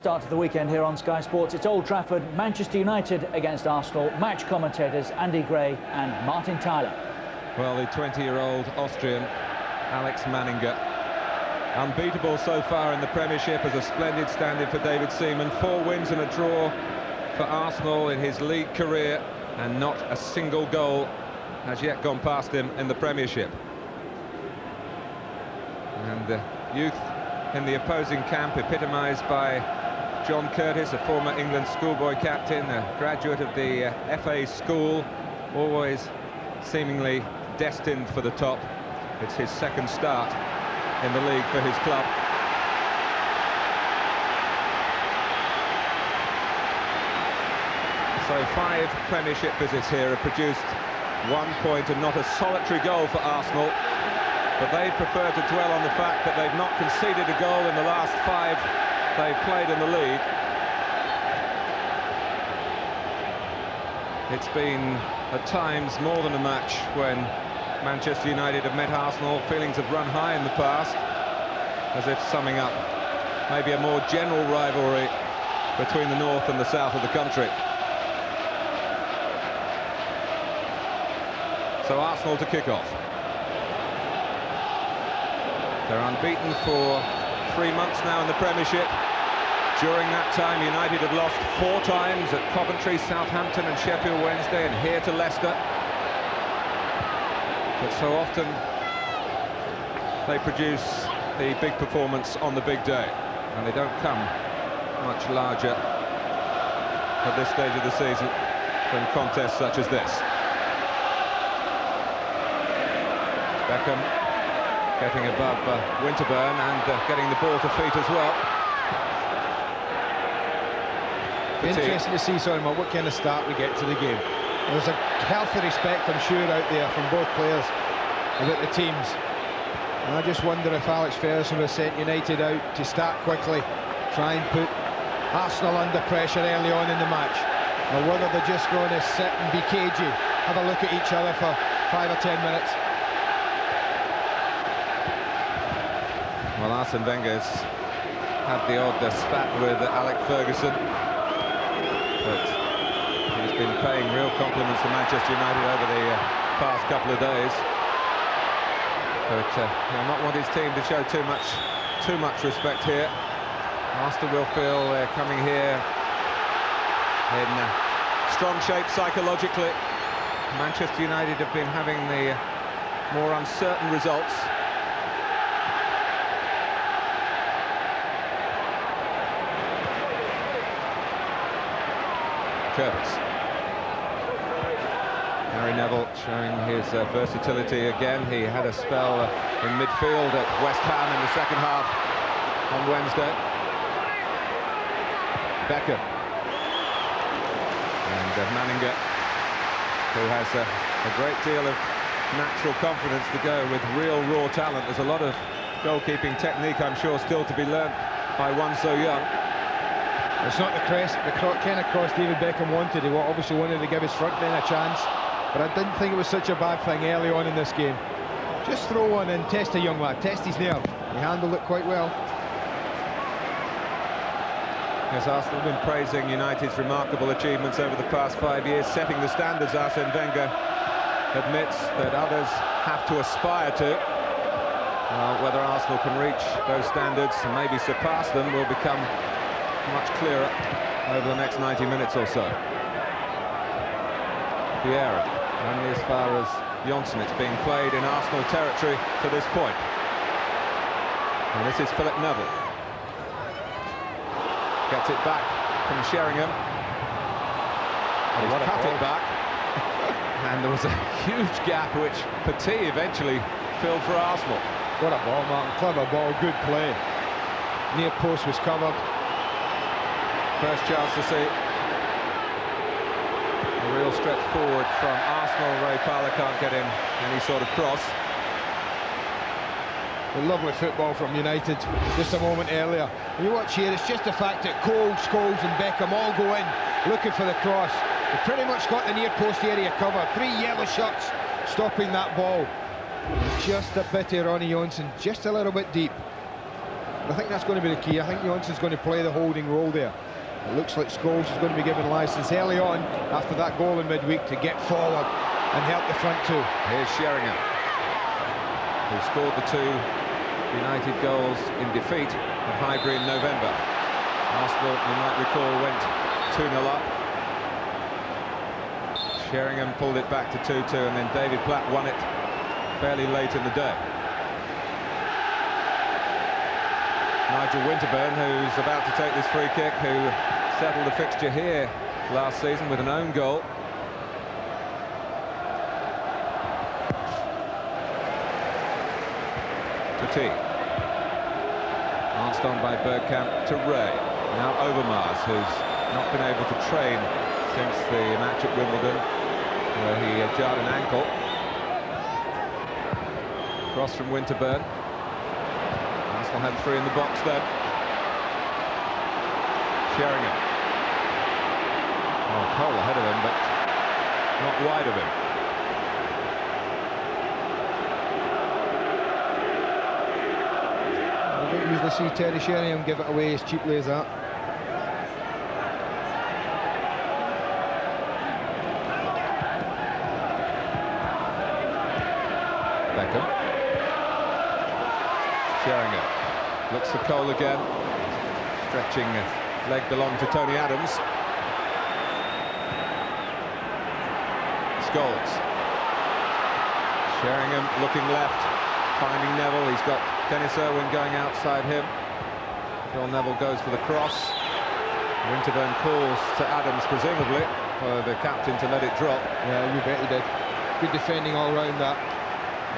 Start of the weekend here on Sky Sports. It's Old Trafford, Manchester United against Arsenal. Match commentators Andy Gray and Martin Tyler. Well, the 20-year-old Austrian Alex Manninger, unbeatable so far in the Premiership, as a splendid stand-in for David Seaman. 4 wins and a draw for Arsenal in his league career, and not a single goal has yet gone past him in the Premiership. And the youth in the opposing camp, epitomised by John Curtis, a former England schoolboy captain, a graduate of the FA school, always seemingly destined for the top. It's his second start in the league for his club. So 5 Premiership visits here have produced 1 point and not a solitary goal for Arsenal. But they prefer to dwell on the fact that they've not conceded a goal in the last 5 they've played in the league. It's been, at times, more than a match when Manchester United have met Arsenal. Feelings have run high in the past, as if summing up maybe a more general rivalry between the north and the south of the country. So Arsenal to kick off. They're unbeaten for 3 months now in the Premiership. During that time, United have lost 4 times at Coventry, Southampton and Sheffield Wednesday, and here to Leicester. But so often they produce the big performance on the big day, and they don't come much larger at this stage of the season than contests such as this. Beckham getting above Winterburn and getting the ball to feet as well. Interesting to see, what kind of start we get to the game. There's a healthy respect, I'm sure, out there from both players about the teams. And I just wonder if Alex Ferguson has sent United out to start quickly, try and put Arsenal under pressure early on in the match, or whether they're just going to sit and be cagey, have a look at each other for 5 or 10 minutes. Well, Arsene Wenger's had the odd spat with Alex Ferguson, but he's been paying real compliments to Manchester United over the past couple of days. But he'll not want his team to show too much respect here. Arsenal will feel they're coming here in strong shape psychologically. Manchester United have been having the more uncertain results. Curtis. Gary Neville showing his versatility again. He had a spell in midfield at West Ham in the second half on Wednesday. Beckham. And Manninger, who has a great deal of natural confidence to go with real raw talent. There's a lot of goalkeeping technique, I'm sure, still to be learnt by one so young. It's not the kind of cross David Beckham wanted. He obviously wanted to give his front men a chance, but I didn't think it was such a bad thing early on in this game. Just throw one and test a young lad, test his nerve. He handled it quite well. Yes, Arsenal have been praising United's remarkable achievements over the past 5 years, setting the standards Arsene Wenger admits that others have to aspire to. Well, whether Arsenal can reach those standards and maybe surpass them will become much clearer over the next 90 minutes or so. Vieira, only as far as Johnson. It's being played in Arsenal territory to this point. And this is Philip Neville. Gets it back from Sheringham. He's cut it back. And there was a huge gap which Petit eventually filled for Arsenal. What a ball, Martin. Clever ball, good play. Near post was covered. First chance to see a real stretch forward from Arsenal. Ray Parlour can't get in any sort of cross. A lovely football from United just a moment earlier. And you watch here, it's just the fact that Cole, Scholes and Beckham all go in looking for the cross. They pretty much got the near post area covered. 3 yellow shirts stopping that ball. Just a bit of Ronnie Johnson, just a little bit deep. I think that's going to be the key. I think Johnson's going to play the holding role there. It looks like Scholes is going to be given licence early on after that goal in midweek to get forward and help the front two. Here's Sheringham, who scored the 2 United goals in defeat at Highbury in November. Arsenal, you might recall, went 2-0 up. Sheringham pulled it back to 2-2, and then David Platt won it fairly late in the day. Nigel Winterburn, who's about to take this free kick, who settled the fixture here last season with an own goal. T. Passed on by Bergkamp to Ray. Now Overmars, who's not been able to train since the match at Wimbledon, where he jarred an ankle. Cross from Winterburn. Arsenal had 3 in the box then. Sheringham. Oh, Cole ahead of him, but not wide of him. I don't usually see Terry Sheringham give it away as cheaply as that. Beckham. Sheringham looks for Cole again. Stretching leg belonged to Tony Adams. Scholes. Sheringham looking left, finding Neville. He's got Dennis Irwin going outside him. Phil Neville goes for the cross. Winterburn calls to Adams, presumably for the captain to let it drop. Yeah, you bet he did. Good defending all round that.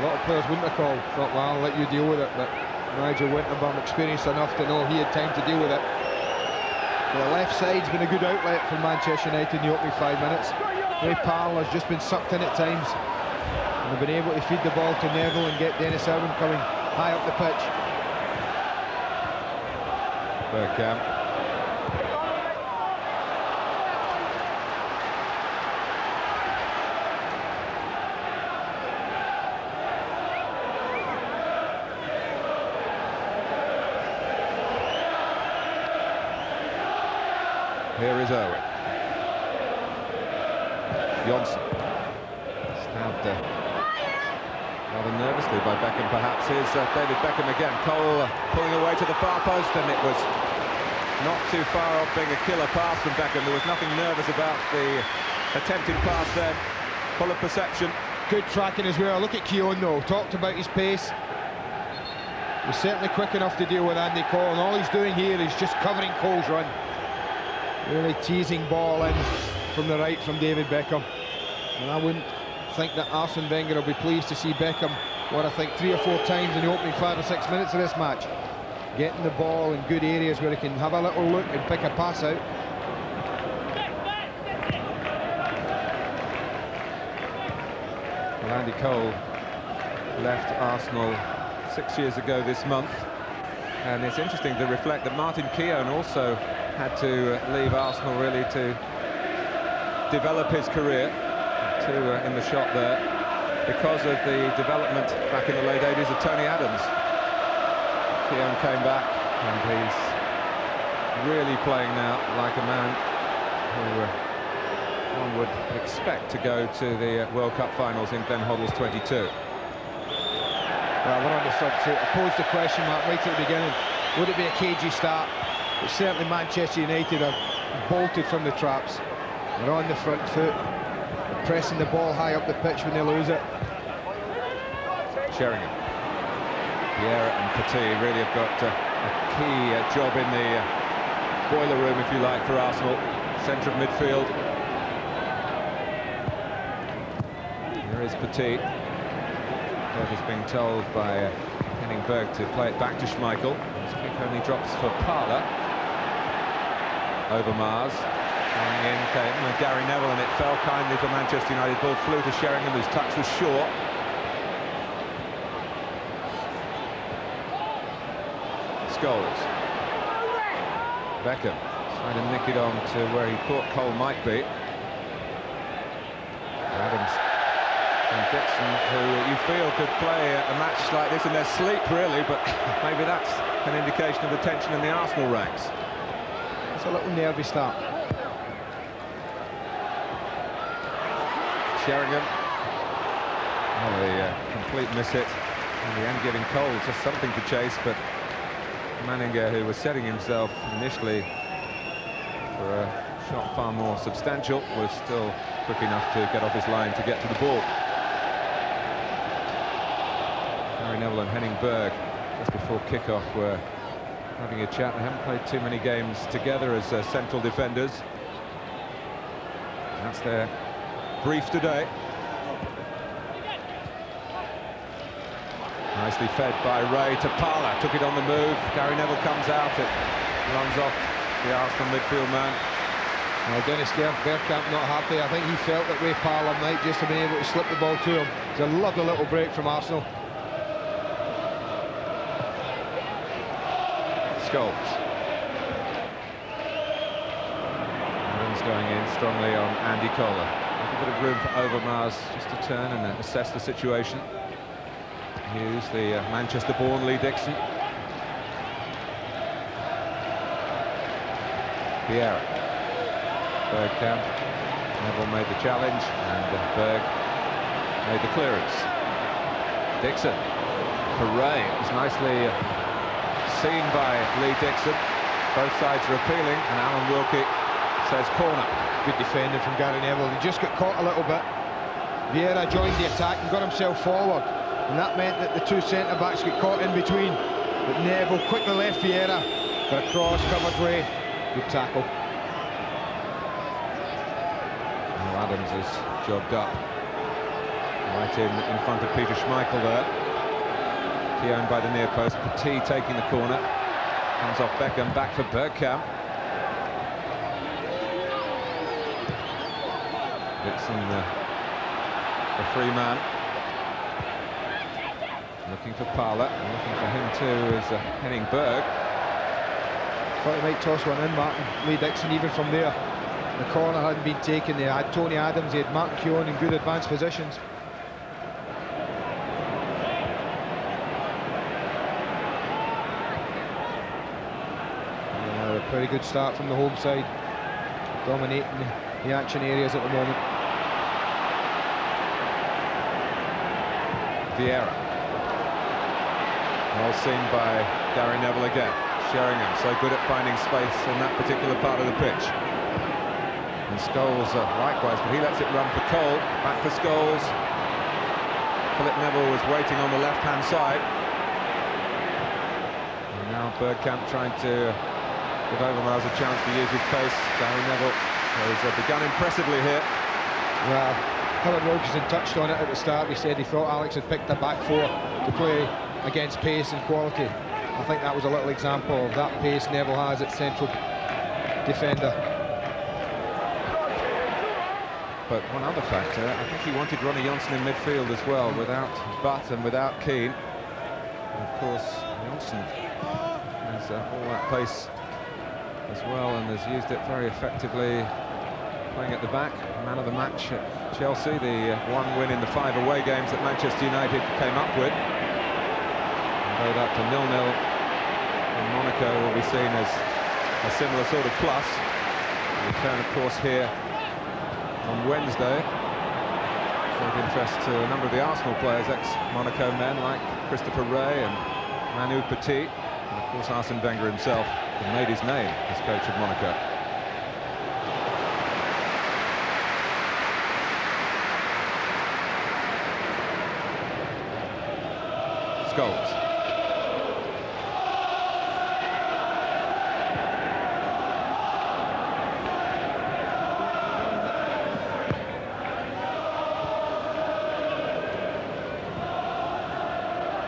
A lot of players wouldn't have called. Thought, well, I'll let you deal with it, but Nigel Winterburn experienced enough to know he had time to deal with it. The left side's been a good outlet for Manchester United in the opening 5 minutes. Ray Powell has just been sucked in at times, and they've been able to feed the ball to Neville and get Dennis Irwin coming high up the pitch. Bergkamp. Here is Irwin. Johnson. Stabbed rather nervously by Beckham, perhaps. Here's David Beckham again. Cole pulling away to the far post, and it was not too far off being a killer pass from Beckham. There was nothing nervous about the attempted pass there. Full of perception. Good tracking as well. Look at Keown though. Talked about his pace. He's certainly quick enough to deal with Andy Cole, and all he's doing here is just covering Cole's run. Really teasing ball in from the right from David Beckham. And I wouldn't think that Arsene Wenger will be pleased to see Beckham, what I think 3 or 4 times in the opening 5 or 6 minutes of this match, getting the ball in good areas where he can have a little look and pick a pass out. Well, Andy Cole left Arsenal 6 years ago this month, and it's interesting to reflect that Martin Keown also had to leave Arsenal really to develop his career. In the shot there because of the development back in the late 80s of Tony Adams. Keown came back, and he's really playing now like a man who one would expect to go to the World Cup finals in Glenn Hoddle's 22. Well, we're on the front foot. I posed the question mark right at the beginning. Would it be a cagey start? But certainly Manchester United are bolted from the traps. They're on the front foot. They're pressing the ball high up the pitch when they lose it. Sheringham. Vieira and Petit really have got a key job in the boiler room, if you like, for Arsenal. Centre of midfield. Here is Petit. Is being told by Henning Berg to play it back to Schmeichel. His kick only drops for Parler. Overmars. Coming in came Gary Neville, and it fell kindly for Manchester United. Ball flew to Sheringham, whose touch was short. Scholes. Beckham trying to nick it on to where he thought Cole might be. Adams And Dixon, who you feel could play a match like this in their sleep, really, but maybe that's an indication of the tension in the Arsenal ranks. It's a little nervy start. Sheringham. Oh, the complete miss hit. In the end, giving Cole just something to chase, but Manninger, who was setting himself initially for a shot far more substantial, was still quick enough to get off his line to get to the ball. Gary Neville and Henning Berg, just before kick-off, were having a chat. They haven't played too many games together as central defenders. That's their brief today. Nicely fed by Ray to Parler, took it on the move. Gary Neville comes out, it runs off the Arsenal midfield man. Well, Dennis Bergkamp not happy. I think he felt that Ray Parler might just have been able to slip the ball to him. It's a lovely little break from Arsenal. Scholes. Adams going in strongly on Andy Kohler. A bit of room for Overmars just to turn and assess the situation. Hughes, the Manchester-born Lee Dixon. Vieira. Bergkamp. Neville made the challenge, and Berg made the clearance. Dixon. Hooray! It was nicely seen by Lee Dixon. Both sides are appealing, and Alan Wilkie says corner. Good defending from Gary Neville. He just got caught a little bit. Vieira joined the attack and got himself forward, and that meant that the two centre-backs got caught in between. But Neville quickly left Vieira for a cross covered way. Good tackle. Now Adams is jogged up right in front of Peter Schmeichel there. Owned by the near post. Petit taking the corner. Comes off Beckham, back for Bergkamp. Dixon, the free man. Looking for Parler. Looking for him too is Henning Berg. Thought he might toss one in, Martin. Lee Dixon, even from there. The corner hadn't been taken. They had Tony Adams, they had Martin Keown in good advanced positions. Very good start from the home side, dominating the action areas at the moment. Vieira. Well seen by Gary Neville again. Sheringham, so good at finding space in that particular part of the pitch. And Scholes likewise, but he lets it run for Cole. Back for Scholes. Philip Neville was waiting on the left-hand side. And now Bergkamp trying to give Overmars a chance to use his pace. Gary Neville has begun impressively here. Well, Howard Wilkinson touched on it at the start. He said he thought Alex had picked a back four to play against pace and quality. I think that was a little example of that pace Neville has at central defender. But one other factor, I think he wanted Ronnie Johnson in midfield as well, without Butt and without Keane. And of course, Johnson has all that pace as well, and has used it very effectively, playing at the back. Man of the match at Chelsea, the one win in the 5 away games that Manchester United came up with. Although that to 0-0 in Monaco will be seen as a similar sort of plus. The return, of course, here on Wednesday showed interest to a number of the Arsenal players, ex-Monaco men like Christopher Ray and Manu Petit, and of course Arsene Wenger himself, who made his name as coach of Monaco. Scholes.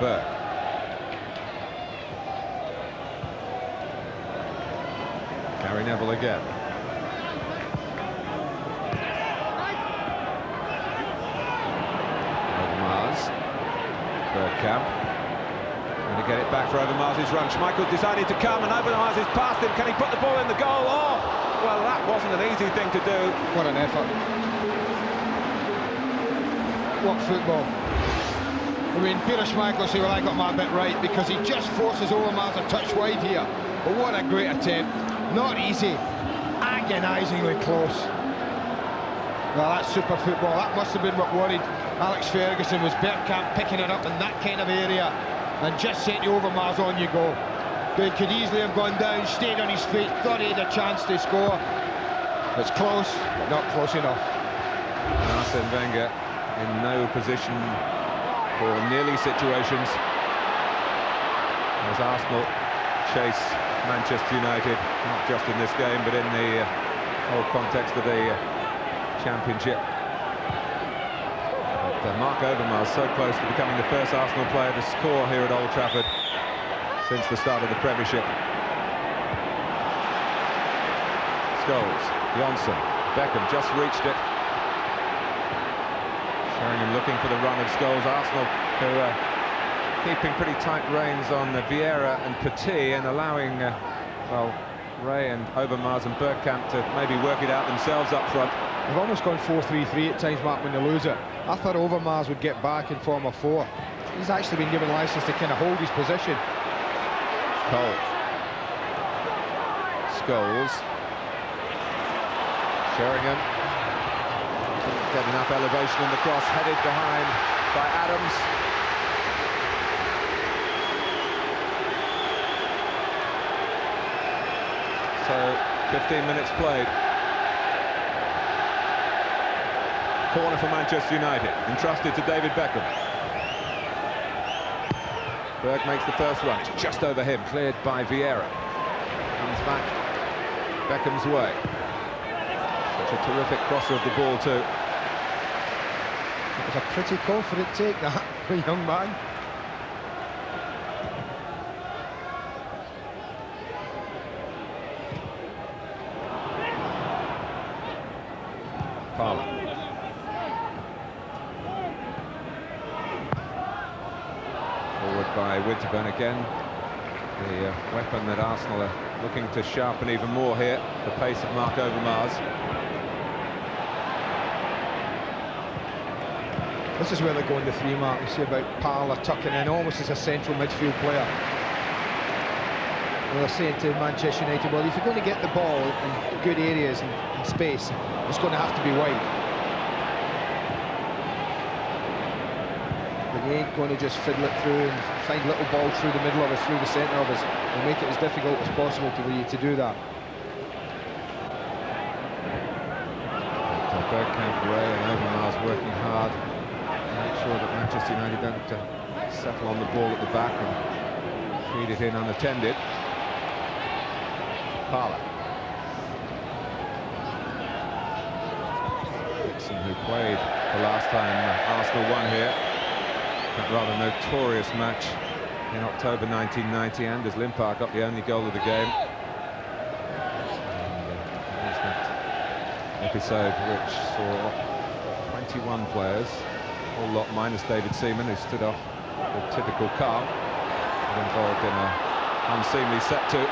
Berg. Gary Neville again. Overmars. Bergkamp. Trying to get it back for Overmars' run. Schmeichel's decided to come, and Overmars is past him. Can he put the ball in the goal? Oh, well, that wasn't an easy thing to do. What an effort. clockwork football. I mean, Peter Schmeichel will say, well, I got my bit right, because he just forces Overmars a touch wide here. But what a great attempt. Not easy. Agonisingly close. Well, that's super football. That must have been what worried Alex Ferguson, was Bergkamp picking it up in that kind of area and just saying to Overmars, on you go. But he could easily have gone down, stayed on his feet, thought he had a chance to score. It's close, but not close enough. Arsene Wenger in no position for nearly situations as Arsenal chase Manchester United, not just in this game but in the whole context of the Championship. But Mark Overmars so close to becoming the first Arsenal player to score here at Old Trafford since the start of the Premiership. Scholes, Johnson, Beckham just reached it. Sheringham looking for the run of Scholes. Arsenal, who are keeping pretty tight reins on Vieira and Petit and allowing, well, Ray and Overmars and Bergkamp to maybe work it out themselves up front. They've almost gone 4-3-3 at times, Mark, when they lose it. I thought Overmars would get back in form of 4. He's actually been given licence to kind of hold his position. Cole. Scholes. Sheringham. Didn't get enough elevation in the cross, headed behind by Adams. So, 15 minutes played. Corner for Manchester United, entrusted to David Beckham. Berg makes the first run, just over him, cleared by Vieira. Comes back Beckham's way. Such a terrific crosser of the ball too. It was a pretty confident take, that, for a young man. Parlour. Forward by Winterburn again. The weapon that Arsenal are looking to sharpen even more here, the pace of Mark Overmars. This is where they're going to 3, Mark. You see about Parlour tucking in almost as a central midfield player. And they're saying to Manchester United, well, if you're going to get the ball in good areas and space, it's going to have to be wide. But you ain't going to just fiddle it through and find little balls through the middle of us, through the centre of us, and make it as difficult as possible for you to do that. Bergkamp, Ray and Overmars working hard to make sure that Manchester United don't settle on the ball at the back and feed it in unattended. Parlour. Dixon, who played the last time Arsenal won here, that rather notorious match in October 1990. Anders Limpar got the only goal of the game. There's that episode which saw 21 players, a whole lot minus David Seaman, who stood off with typical calm, involved in an unseemly set-to.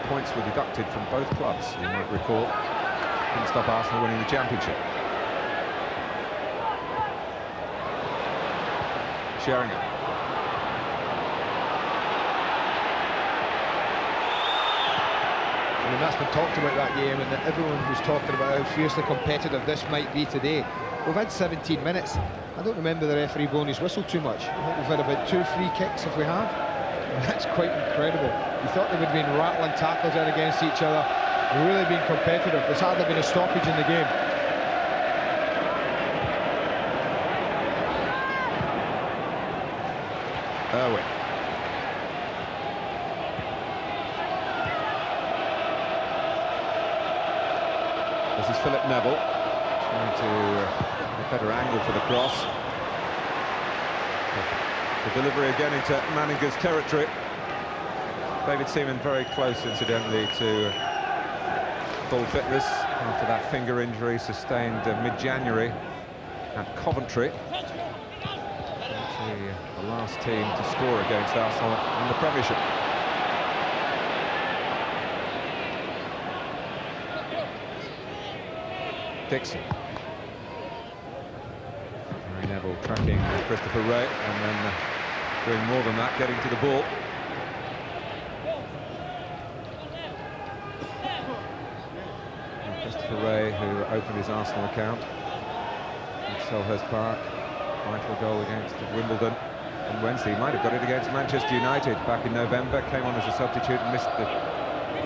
Points were deducted from both clubs, you might recall. Didn't stop Arsenal winning the Championship. Sheringham. I mean, that's been talked about, that game, and that everyone was talking about how fiercely competitive this might be today. We've had 17 minutes. I don't remember the referee blowing his whistle too much. I think we've had about 2 free kicks if we have. And that's quite incredible. You thought they would have been rattling tackles in against each other, really been competitive. There's hardly been a stoppage in the game. Irwin. This is Philip Neville trying to get a better angle for the cross. The delivery again into Manninger's territory. David Seaman very close, incidentally, to full fitness after that finger injury sustained mid-January at Coventry. Actually, the last team to score against Arsenal in the Premiership. Dixon. Schmeichel tracking Christopher Wreh, and then doing more than that, getting to the ball. And Christopher Wreh, who opened his Arsenal account at Selhurst Park, vital goal against Wimbledon on Wednesday. He might have got it against Manchester United back in November, came on as a substitute and missed a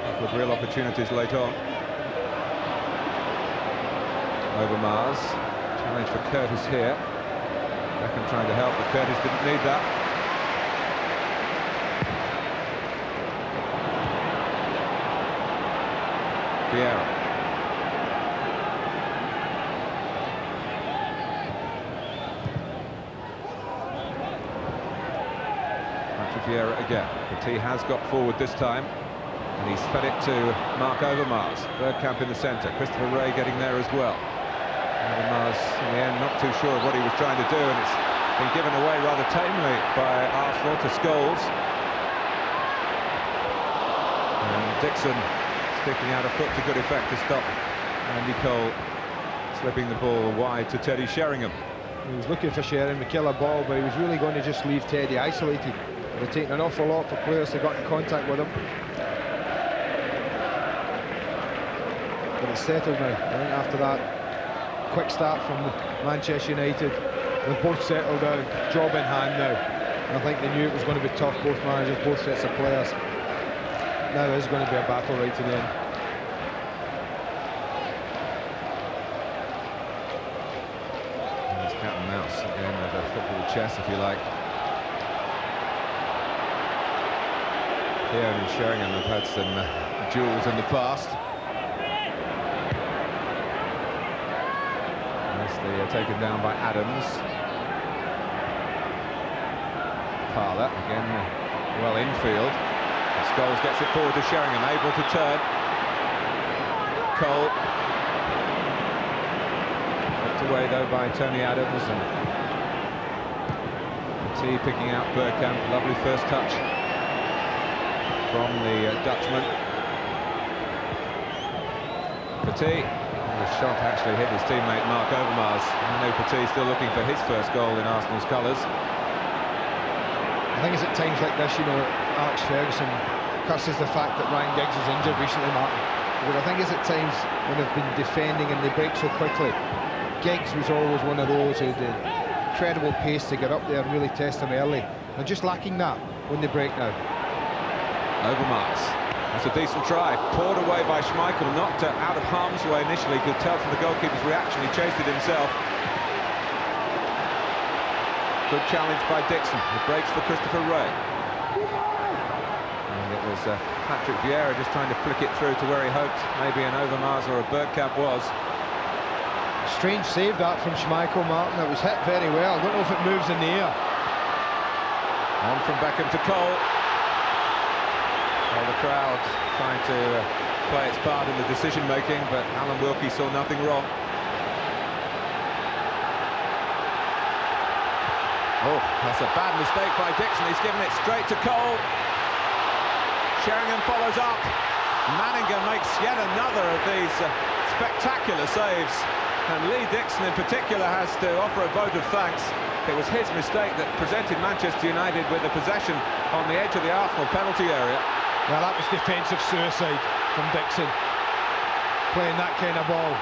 couple of real opportunities late on. Overmars, challenge for Curtis here. Beckham trying to help, but Curtis didn't need that. Vieira. Vieira again, but he has got forward this time, and he's fed it to Mark Overmars. Bergkamp in the centre, Christopher Wreh getting there as well. Overmars in the end not too sure of what he was trying to do, and it's been given away rather tamely by Arsenal to Scholes. And Dixon sticking out a foot to good effect to stop Andy Cole slipping the ball wide to Teddy Sheringham. He was looking for Sheringham to kill a ball, but he was really going to just leave Teddy isolated. It would have taken an awful lot for players to get in contact with him. But it's settled now. I think after that quick start from Manchester United, they've both settled down, job in hand now. And I think they knew it was going to be tough, both managers, both sets of players. Now it is going to be a battle right to the end. And it's cat and mouse again of a football chess, if you like. Keown and Sheringham have had some duels in the past. Nicely taken down by Adams. Parler again, well infield. Scholes gets it forward to Sheringham, able to turn. Cole. Knocked away though by Tony Adams, and T picking out Bergkamp. Lovely first touch from the Dutchman. Petit, the shot actually hit his teammate Mark Overmars. I know Petit still looking for his first goal in Arsenal's colours. I think it's at times like this, you know, Alex Ferguson curses the fact that Ryan Giggs is injured recently, Martin. Because I think it's at times when they've been defending and they break so quickly. Giggs was always one of those who had incredible pace to get up there and really test them early. They're just lacking that when they break now. Overmars, that's a decent try, poured away by Schmeichel, knocked out of harm's way initially, could tell from the goalkeeper's reaction he chased it himself. Good challenge by Dixon, it breaks for Christopher Wreh. And it was Patrick Vieira just trying to flick it through to where he hoped maybe an Overmars or a Bergkamp was. Strange save that from Schmeichel, Martin. It was hit very well. I don't know if it moves in the air. On from Beckham to Cole. Well, the crowd trying to play its part in the decision-making, but Alan Wilkie saw nothing wrong. Oh, that's a bad mistake by Dixon. He's given it straight to Cole. Sheringham follows up. Manninger makes yet another of these spectacular saves. And Lee Dixon in particular has to offer a vote of thanks. It was his mistake that presented Manchester United with the possession on the edge of the Arsenal penalty area. Well, that was defensive suicide from Dixon, playing that kind of ball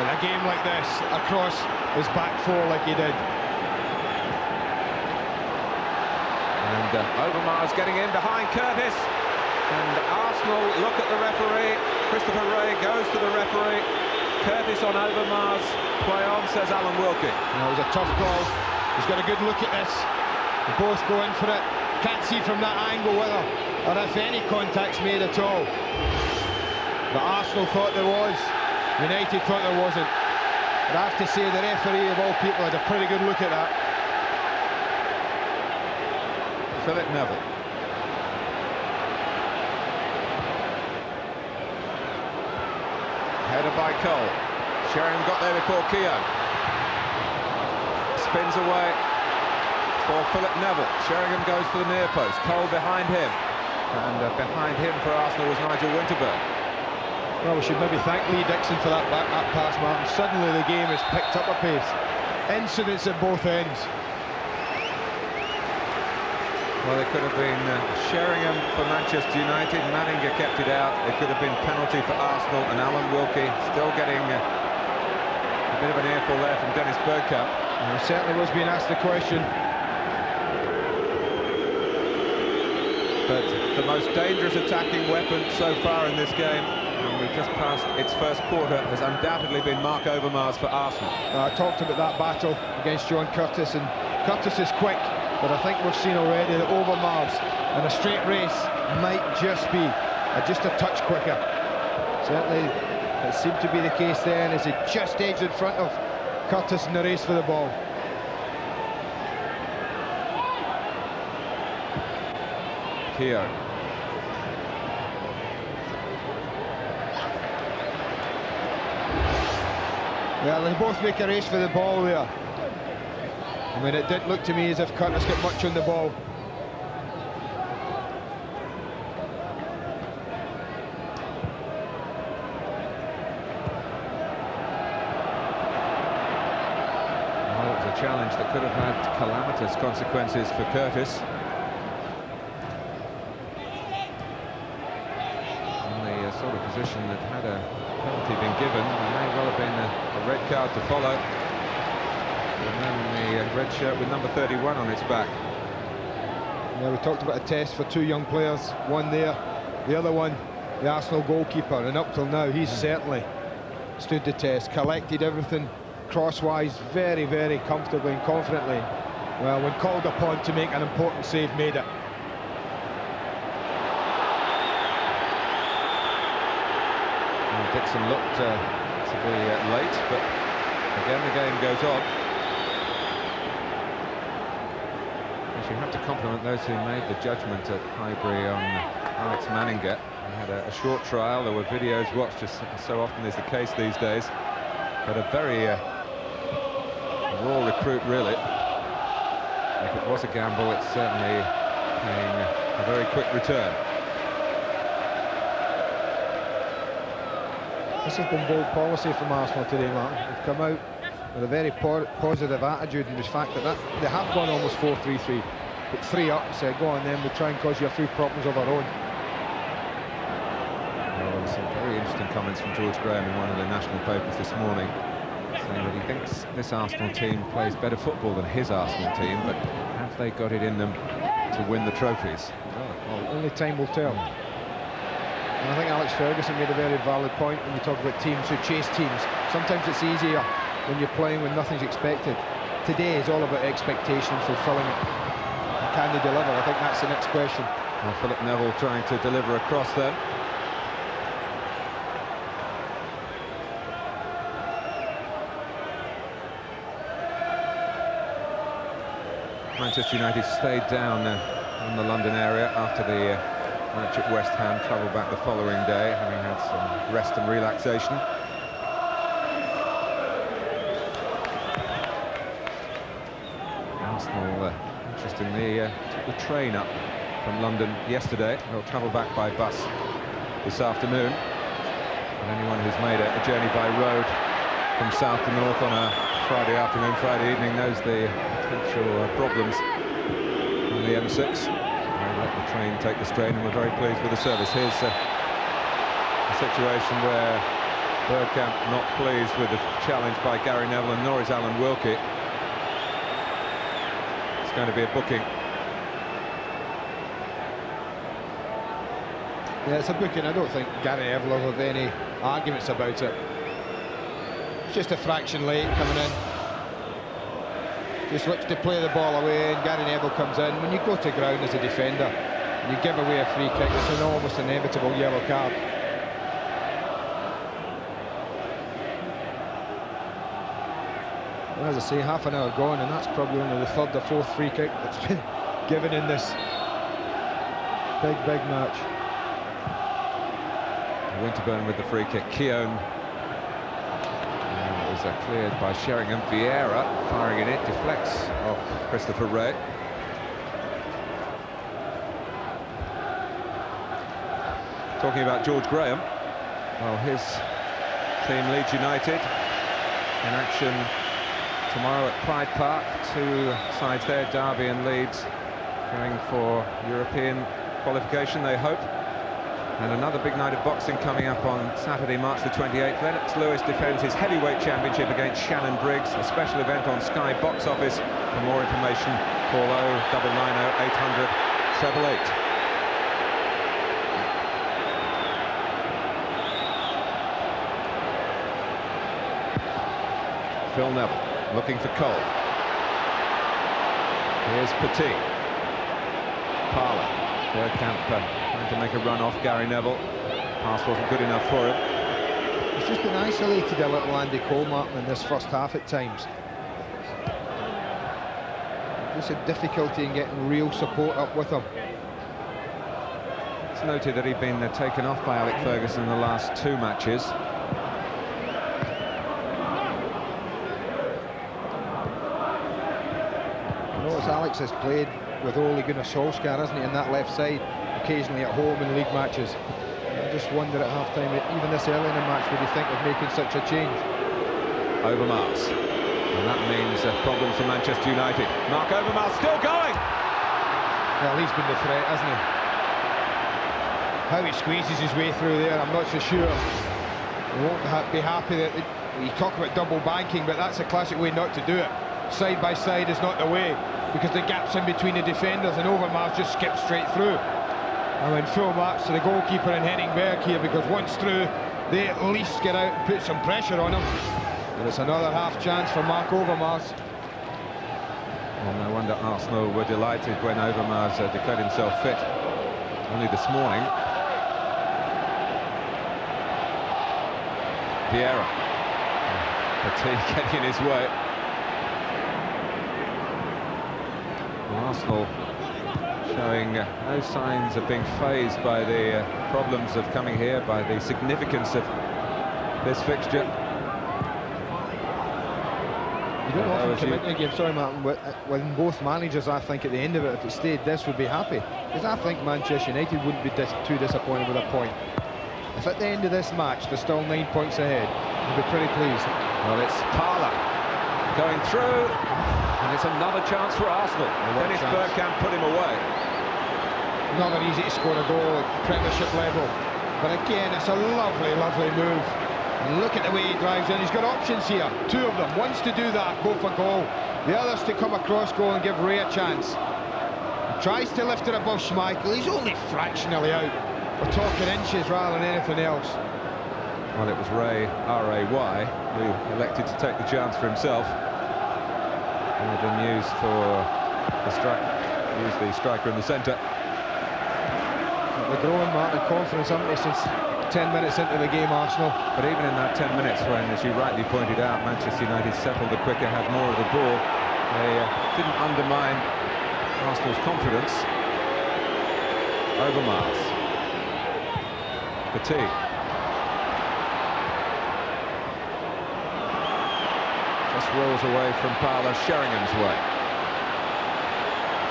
in a game like this across his back four like he did. And Overmars getting in behind Curtis, and Arsenal look at the referee. Christopher Wreh goes to the referee. Curtis on Overmars. Play on, says Alan Wilkie. It was a tough call. He's got a good look at this. They both go in for it. Can't see from that angle whether or if any contact's made at all. But Arsenal thought there was. United thought there wasn't. But I have to say the referee of all people had a pretty good look at that. Philip Neville. Header by Cole. Sheringham got there before Keown. Spins away for Philip Neville. Sheringham goes to the near post. Cole behind him. And behind him for Arsenal was Nigel Winterburn. Well, we should maybe thank Lee Dixon for that back pass, Martin. Suddenly the game has picked up a pace. incidents at both ends. Well, it could have been Sheringham for Manchester United. Manninger kept it out. It could have been penalty for Arsenal, and Alan Wilkie still getting a bit of an earful there from Dennis Bergkamp. He certainly was being asked the question. But the most dangerous attacking weapon so far in this game, and we've just passed its first quarter, has undoubtedly been Mark Overmars for Arsenal. I talked about that battle against John Curtis, and Curtis is quick, but I think we've seen already that Overmars in a straight race might just be just a touch quicker. Certainly it seemed to be the case then, as he just edged in front of Curtis in the race for the ball. Keogh. Yeah, they both make a race for the ball there. I mean, it didn't look to me as if Curtis got much on the ball. Well, it was a challenge that could have had calamitous consequences for Curtis. Sort of position that had a penalty been given, there may well have been a red card to follow, and then the red shirt with number 31 on its back. Yeah, we talked about a test for two young players, one there, the other one the Arsenal goalkeeper, and up till now he's certainly stood the test, collected everything crosswise very, very comfortably and confidently. Well, when called upon to make an important save, made it. Dixon looked to be late, but again the game goes on. You have to compliment those who made the judgment at Highbury on Alex Manninger. He had a short trial, there were videos watched, as so often is the case these days, but a very raw recruit really. If it was a gamble, it's certainly paying a very quick return. This has been bold policy from Arsenal today, Martin. They've come out with a very positive attitude, and the fact that they have gone almost 4-3-3, put 3 up and said, go on then, we'll try and cause you a few problems of our own. Well, some very interesting comments from George Graham in one of the national papers this morning, saying that he thinks this Arsenal team plays better football than his Arsenal team, but have they got it in them to win the trophies? Well, only time will tell. And I think Alex Ferguson made a very valid point when you talk about teams who chase teams. Sometimes it's easier when you're playing when nothing's expected. Today is all about expectation and fulfilling it. And can they deliver? I think that's the next question. Well, Philip Neville trying to deliver across then. Manchester United stayed down in the London area after the match at West Ham, travelled back the following day, having had some rest and relaxation. Arsenal, interestingly, took the train up from London yesterday. They'll travel back by bus this afternoon. And anyone who's made a journey by road from south to north on a Friday afternoon, Friday evening, knows the potential problems on the M6. Let the train take the strain, and we're very pleased with the service. Here's a situation where Bergkamp not pleased with the challenge by Gary Neville, and nor is Alan Wilkie. It's going to be a booking. Yeah, it's a booking. I don't think Gary Neville will have any arguments about it. It's just a fraction late coming in. Just looks to play the ball away, and Gary Neville comes in. When you go to ground as a defender and you give away a free kick, it's an almost inevitable yellow card. And as I say, half an hour gone, and that's probably only the third or fourth free kick that's been given in this big match. Winterburn with the free kick. Keown was cleared by Sheringham. Vieira firing in it, deflects off Christopher Wray. Talking about George Graham, well, his team Leeds United in action tomorrow at Pride Park. Two sides there, Derby and Leeds, going for European qualification, they hope. And another big night of boxing coming up on Saturday, March the 28th. Lennox Lewis defends his heavyweight championship against Shannon Briggs, a special event on Sky Box Office. For more information, call 0990 800 888. Phil Neville looking for Cole. Here's Petit. Parlour. Bergkamp trying to make a run off Gary Neville. Pass wasn't good enough for him. He's just been isolated a little, Andy Cole, Martin, in this first half at times. Just a difficulty in getting real support up with him. It's noted that he'd been taken off by Alec Ferguson in the last two matches. Alex has played with Ole Gunnar Solskjaer, hasn't he, in that left side, occasionally at home in league matches. I just wonder at half-time, even this early in the match, would he think of making such a change? Overmars. And that means a problem for Manchester United. Mark Overmars still going! Well, he's been the threat, hasn't he? How he squeezes his way through there, I'm not so sure. He won't be happy that you talk about double banking, but that's a classic way not to do it. Side by side is not the way, because the gap's in between the defenders, and Overmars just skips straight through. And when full marks to the goalkeeper and Henningberg here, because once through, they at least get out and put some pressure on him. And it's another half chance for Mark Overmars. Well, no wonder Arsenal were delighted when Overmars declared himself fit only this morning. Vieira. Petit getting in his way. Arsenal showing no signs of being fazed by the problems of coming here, by the significance of this fixture. You don't often come into a game, sorry Martin, when both managers, I think at the end of it, if it stayed this, would be happy. Because I think Manchester United wouldn't be too disappointed with a point. If at the end of this match they're still 9 points ahead, they'll be pretty pleased. Well, it's Parlour going through. And it's another chance for Arsenal. Dennis Bergkamp put him away. Not that easy to score a goal at Premiership level. But again, it's a lovely, lovely move. And look at the way he drives in. He's got options here. Two of them. One's to do that, go for goal. The other's to come across goal and give Ray a chance. He tries to lift it above Schmeichel. He's only fractionally out. We're talking inches rather than anything else. Well, it was Ray, R-A-Y, who elected to take the chance for himself. And been used for the striker in the centre. They're growing, Martin, confidence, haven't they, since 10 minutes into the game, Arsenal. But even in that 10 minutes when, as you rightly pointed out, Manchester United settled the quicker, had more of the ball, they didn't undermine Arsenal's confidence. Overmars. Petit. Just rolls away from Parlour, Sheringham's way.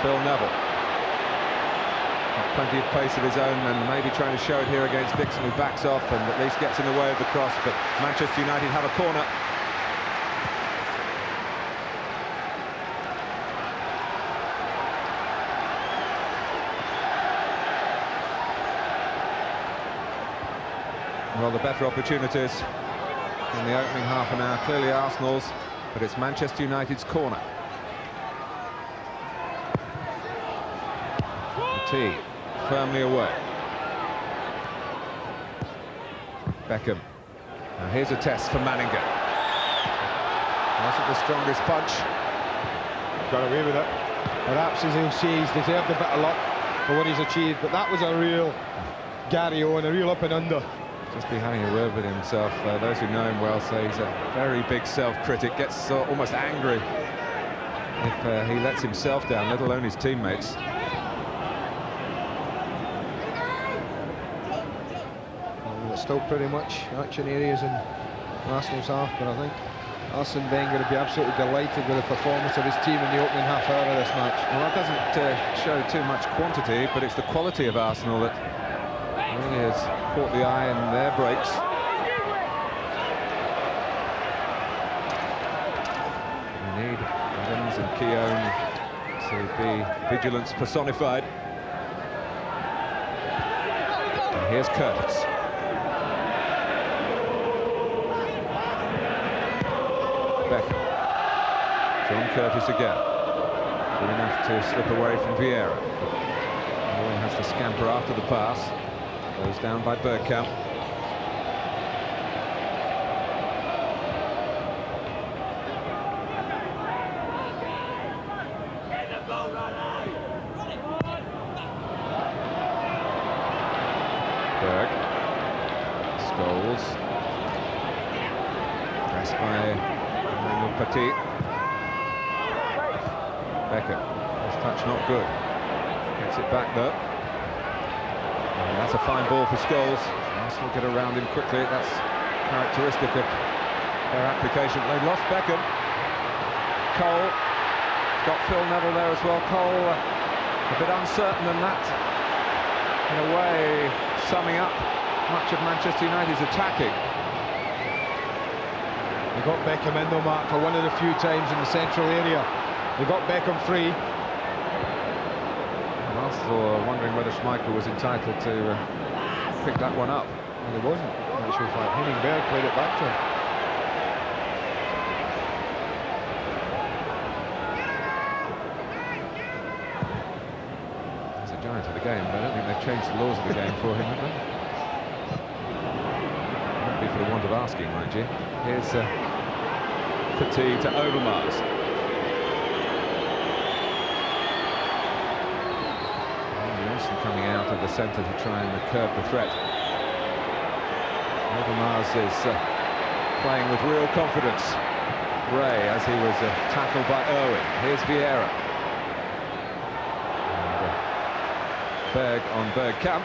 Phil Neville. Got plenty of pace of his own, and maybe trying to show it here against Dixon, who backs off and at least gets in the way of the cross, but Manchester United have a corner. Well, the better opportunities in the opening half an hour, clearly Arsenal's, but it's Manchester United's corner. Petit firmly away. Beckham. Now here's a test for Manninger. Wasn't the strongest punch. Got away with it. Perhaps, as he'll say, he's deserved a bit of luck for what he's achieved, but that was a real Gary Owen, a real up and under. Just be having a word with himself. Those who know him well say he's a very big self-critic, gets almost angry if he lets himself down, let alone his teammates. There's still pretty much action areas in Arsenal's half, but I think Arsene Wenger would be absolutely delighted with the performance of his team in the opening half hour of this match. Well, that doesn't show too much quantity, but it's the quality of Arsenal that really has caught the eye in their breaks. And need Evans and Keown to be vigilance personified. And here's Curtis. Beckham. John Curtis again. Good enough to slip away from Vieira. Owen has to scamper after the pass. Goes down by Bergkamp. Berg. Scholes. Pressed by Emmanuel Petit. Beckham. His touch not good. Gets it back though. And that's a fine ball for Scholes. Arsenal get around him quickly. That's characteristic of their application. They lost Beckham. Cole. Got Phil Neville there as well. Cole a bit uncertain, and that, in a way, summing up much of Manchester United's attacking. They got Beckham in though, Mark, for one of the few times in the central area. They got Beckham free. Arsenal are wondering whether Schmeichel was entitled to pick that one up. And he wasn't, in actual fact. Henning Berg played it back to him. He's a giant of the game, but I don't think they've changed the laws of the game for him, have they? Won't be for the want of asking, mind you. Here's Petit to Overmars. Coming out of the centre to try and curb the threat. Overmars is playing with real confidence. Ray, as he was tackled by Irwin. Here's Vieira. And, Berg on Bergkamp.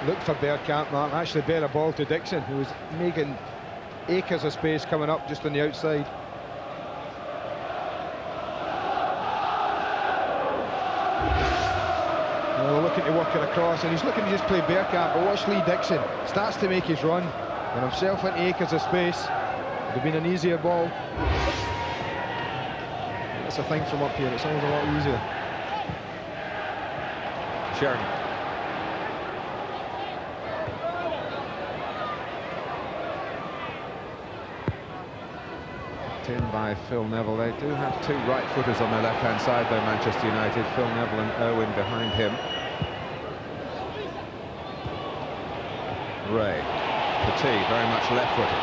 Looked for Bergkamp, Mark. Actually bear a ball to Dixon, who was making acres of space coming up just on the outside. Looking to work it across, and he's looking to just play Bergkamp, but watch Lee Dixon starts to make his run, and himself into acres of space. Would have been an easier ball. That's a thing from up here, it's always a lot easier. Sheringham. In by Phil Neville. They do have two right footers on their left hand side though, Manchester United. Phil Neville and Irwin behind him. Ray. Petit, very much left-footed.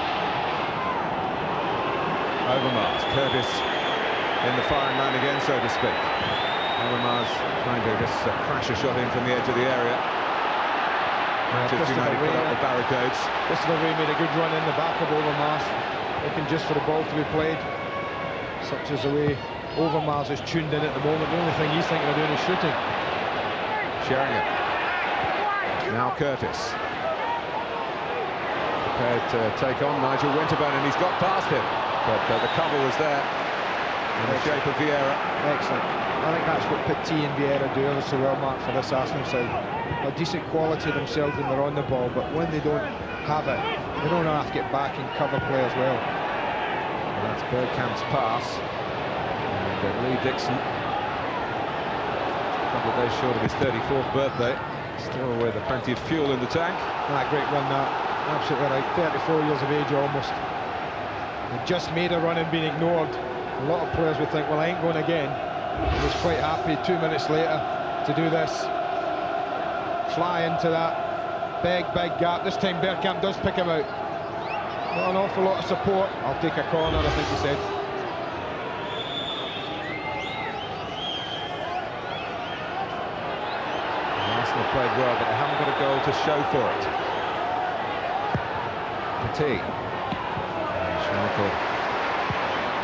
Overmars. Curtis in the firing line again, so to speak. Overmars trying to just crash a shot in from the edge of the area. Manchester United put up the barricades. Christopher Ray made a good run in the back of Overmars, looking just for the ball to be played. Such as the way Overmars is tuned in at the moment. The only thing he's thinking of doing is shooting. Sheringham. Now Curtis. Prepared to take on Nigel Winterburn, and he's got past him. But the cover was there in the shape of Vieira. Excellent. I think that's what Petit and Vieira do ever so well, Mark, for this Arsenal side. A decent quality themselves when they're on the ball, but when they don't have it, they don't have to get back and cover play as well. And that's Bergkamp's pass. And Lee Dixon, a couple of days short of his 34th birthday, still with plenty of fuel in the tank. Great run, that. Absolutely right. 34 years of age almost. He just made a run and been ignored. A lot of players would think, well, I ain't going again. He was quite happy 2 minutes later to do this. Fly into that big gap. This time Bergkamp does pick him out. Not an awful lot of support. I'll take a corner, I think he said. Arsenal played well, but they haven't got a goal to show for it. Petit. Schmeichel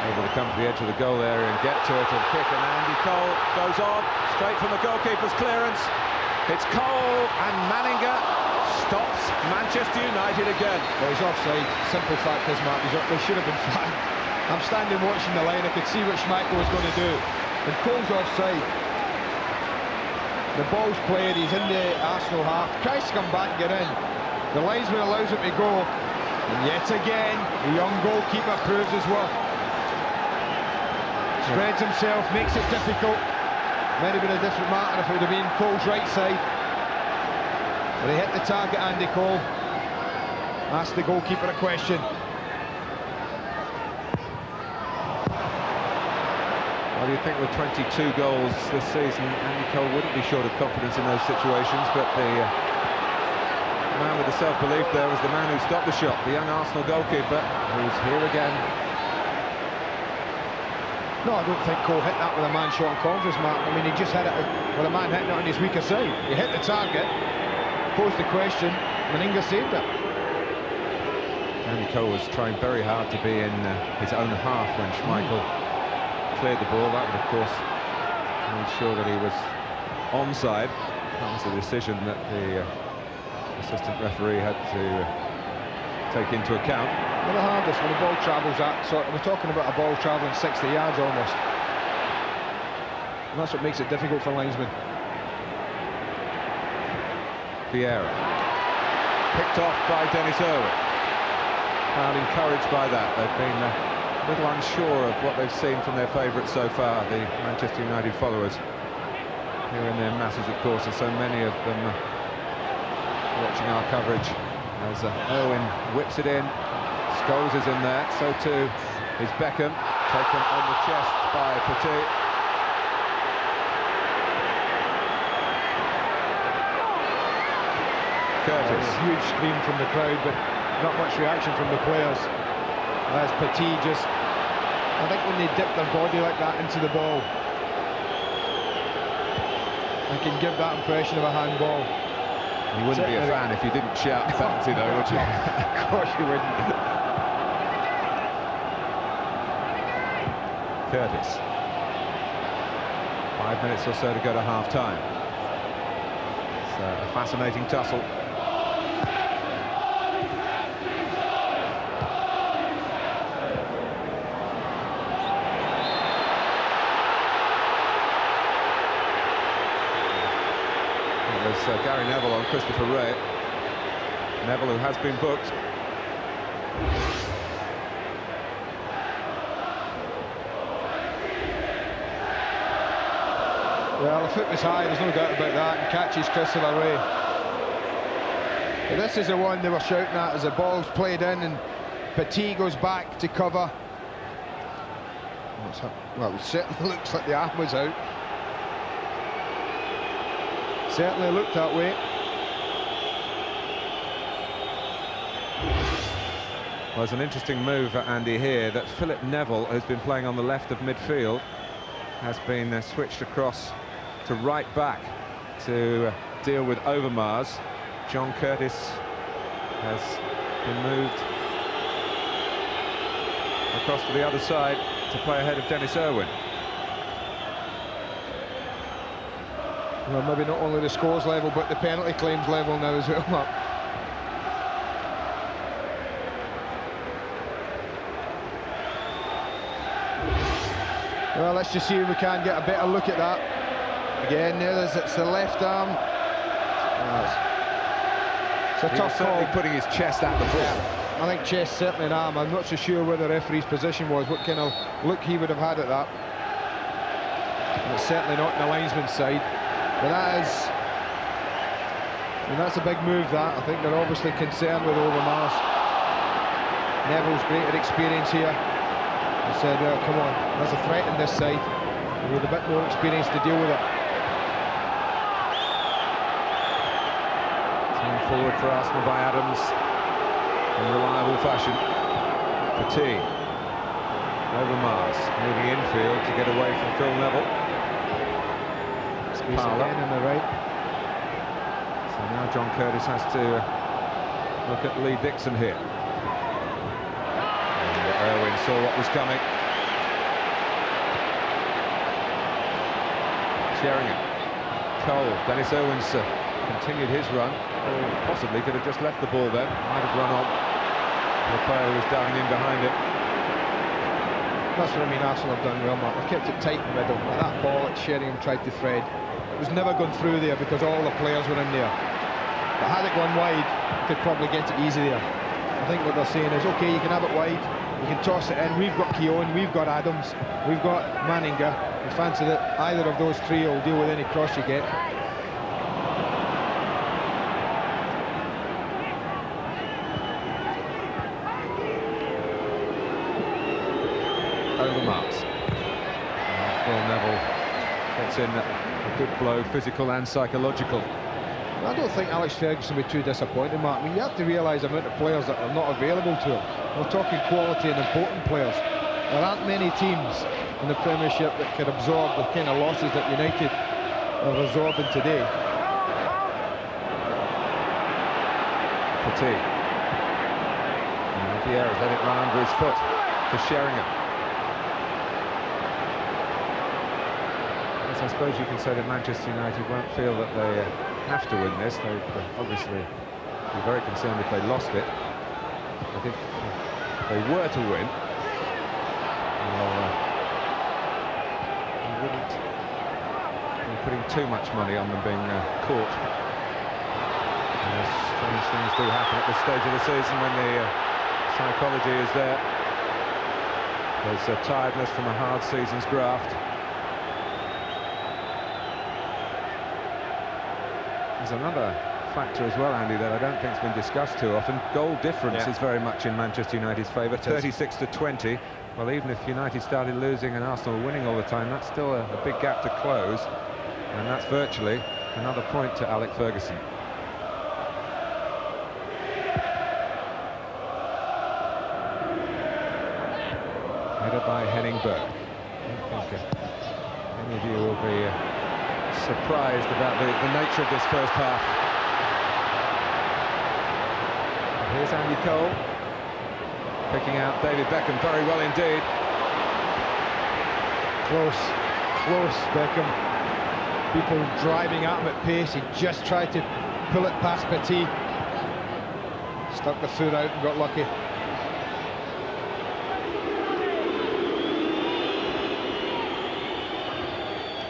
able to come to the edge of the goal area and get to it and kick, and Andy Cole goes on straight from the goalkeeper's clearance. It's Cole, and Manninger stops Manchester United again. Well, he's offside. Simple fact is, Mark, they should have been flagged. I'm standing watching the line. I could see what Schmeichel was going to do, and Cole's offside. The ball's played. He's in the Arsenal half. Tries to come back and get in. The linesman allows him to go. And yet again, the young goalkeeper proves his worth. Spreads himself, makes it difficult. Might have been a different matter if it would have been Cole's right side. But he hit the target, Andy Cole. Asked the goalkeeper a question. Well, you'd think with 22 goals this season, Andy Cole wouldn't be short of confidence in those situations, but the man with the self-belief there was the man who stopped the shot, the young Arsenal goalkeeper, who's here again. No, I don't think Cole hit that with a man shot on confidence, Mark. I mean, he just hit it with a man hitting it on his weaker side. He hit the target, posed the question, Meninga saved it. Andy Cole was trying very hard to be in his own half when Schmeichel cleared the ball. That would, of course, made sure that he was onside. That was a decision that the assistant referee had to take into account. Well, the hardest when the ball travels that sort. We're talking about a ball travelling 60 yards almost, and that's what makes it difficult for linesmen. Vieira picked off by Dennis Irwin. Crowd encouraged by that. They've been a little unsure of what they've seen from their favourites so far, the Manchester United followers. Here in their masses, of course, and so many of them watching our coverage as Irwin whips it in. Scholes is in there, so too is Beckham, taken on the chest by Petit. Curtis. A huge scream from the crowd, but not much reaction from the players. As Petit just, I think when they dip their body like that into the ball, I can give that impression of a handball. You wouldn't be a fan if you didn't shout penalty though, would you? Of course you wouldn't. Curtis. 5 minutes or so to go to half-time. It's a fascinating tussle. It was Gary Neville on Christopher Wray. Neville, who has been booked. Well, the foot was high, there's no doubt about that, and catches Christopher Wray. But this is the one they were shouting at as the ball's played in and Petit goes back to cover. Well, it certainly looks like the arm was out. Certainly looked that way. Well, there's an interesting move for Andy here, that Philip Neville, who's been playing on the left of midfield, has been switched across to right back to deal with Overmars. John Curtis has been moved across to the other side to play ahead of Dennis Irwin. Well, maybe not only the scores level, but the penalty claims level now as well, Mark. Well, let's just see if we can get a better look at that. Again, it's the left arm. It's a tough call. Putting his chest at the ball. Yeah, I think chest, certainly an arm. I'm not so sure where the referee's position was, what kind of look he would have had at that. And it's certainly not on the linesman's side. But that is, I mean, that's a big move, that. I think they're obviously concerned with Overmars. Neville's greater experience here. He said, well, come on, there's a threat on this side. And with a bit more experience to deal with it. Team forward for Arsenal by Adams in reliable fashion. Petit. Overmars moving infield to get away from Phil Neville. Again on the right. So now John Curtis has to look at Lee Dixon here. And Irwin saw what was coming. Sheringham. Cole. Dennis Irwin's continued his run. Possibly could have just left the ball there. Might have run on. The player was diving in behind it. That's what I mean, Arsenal have done well, Mark. They've kept it tight in the middle. And that ball that Sheringham tried to thread, it was never gone through there because all the players were in there. But had it gone wide, could probably get it easy there. I think what they're saying is, okay, you can have it wide, You can toss it in. We've got Keown, we've got Adams, we've got Manninger. We fancy that either of those three will deal with any cross you get. Overmars. Phil Neville gets in a good blow, physical and psychological. I don't think Alex Ferguson will be too disappointed, Mark. I mean, you have to realise the amount of players that are not available to him. We're talking quality and important players. There aren't many teams in the Premiership that can absorb the kind of losses that United are absorbing today. Petit. And Vieira has let it run under his foot for Sheringham. Yes, I suppose you can say that Manchester United won't feel that they have to win this. They obviously be very concerned if they lost it. But if they were to win, well, you wouldn't be putting too much money on them being caught. Strange things do happen at this stage of the season when the psychology is there. There's tiredness from a hard season's graft. There's another factor as well, Andy, that I don't think has been discussed too often. Goal difference is very much in Manchester United's favour, 36-20. Well, even if United started losing and Arsenal winning all the time, that's still a big gap to close, and that's virtually another point to Alex Ferguson. Headed by Henning Berg. I think any of you will be surprised about the nature of this first half. Here's Andy Cole picking out David Beckham very well indeed. Close Beckham. People driving at him at pace. He just tried to pull it past Petit. Stuck the foot out and got lucky.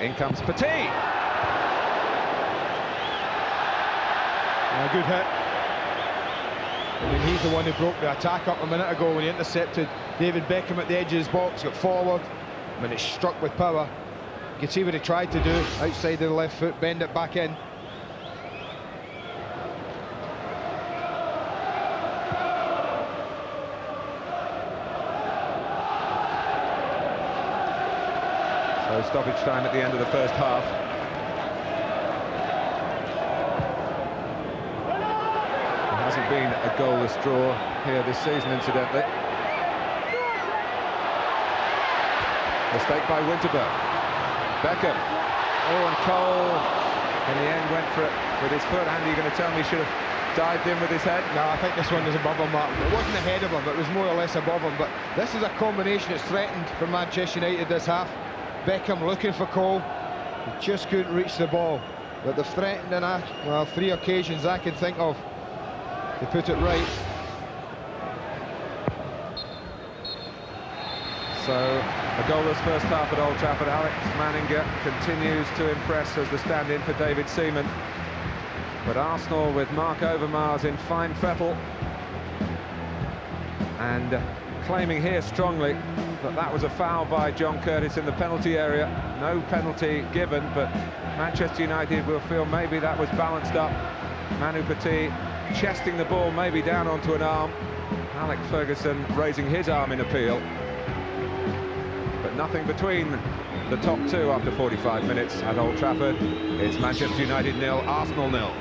In comes Petit. A good hit. I mean, he's the one who broke the attack up a minute ago when he intercepted David Beckham at the edge of his box, got forward. When it struck with power, you can see what he tried to do outside of the left foot, bend it back in. So stoppage time at the end of the first half. Hasn't been a goalless draw here this season, incidentally. Mistake by Winterberg. Beckham. Oh, and Cole in the end went for it with his foot. Andy, you're going to tell me he should have dived in with his head? No, I think this one was above him, Mark. It wasn't ahead of him, it was more or less above him. But this is a combination that's threatened for Manchester United this half. Beckham looking for Cole. He just couldn't reach the ball. But they've threatened in, well, 3 occasions I can think of. They put it right. So, a goalless first half at Old Trafford. Alex Manninger continues to impress as the stand-in for David Seaman. But Arsenal with Mark Overmars in fine fettle. And claiming here strongly that that was a foul by John Curtis in the penalty area. No penalty given, but Manchester United will feel maybe that was balanced up. Manu Petit chesting the ball maybe down onto an arm. Alex Ferguson raising his arm in appeal. But nothing between the top two after 45 minutes at Old Trafford. It's Manchester United 0, Arsenal 0.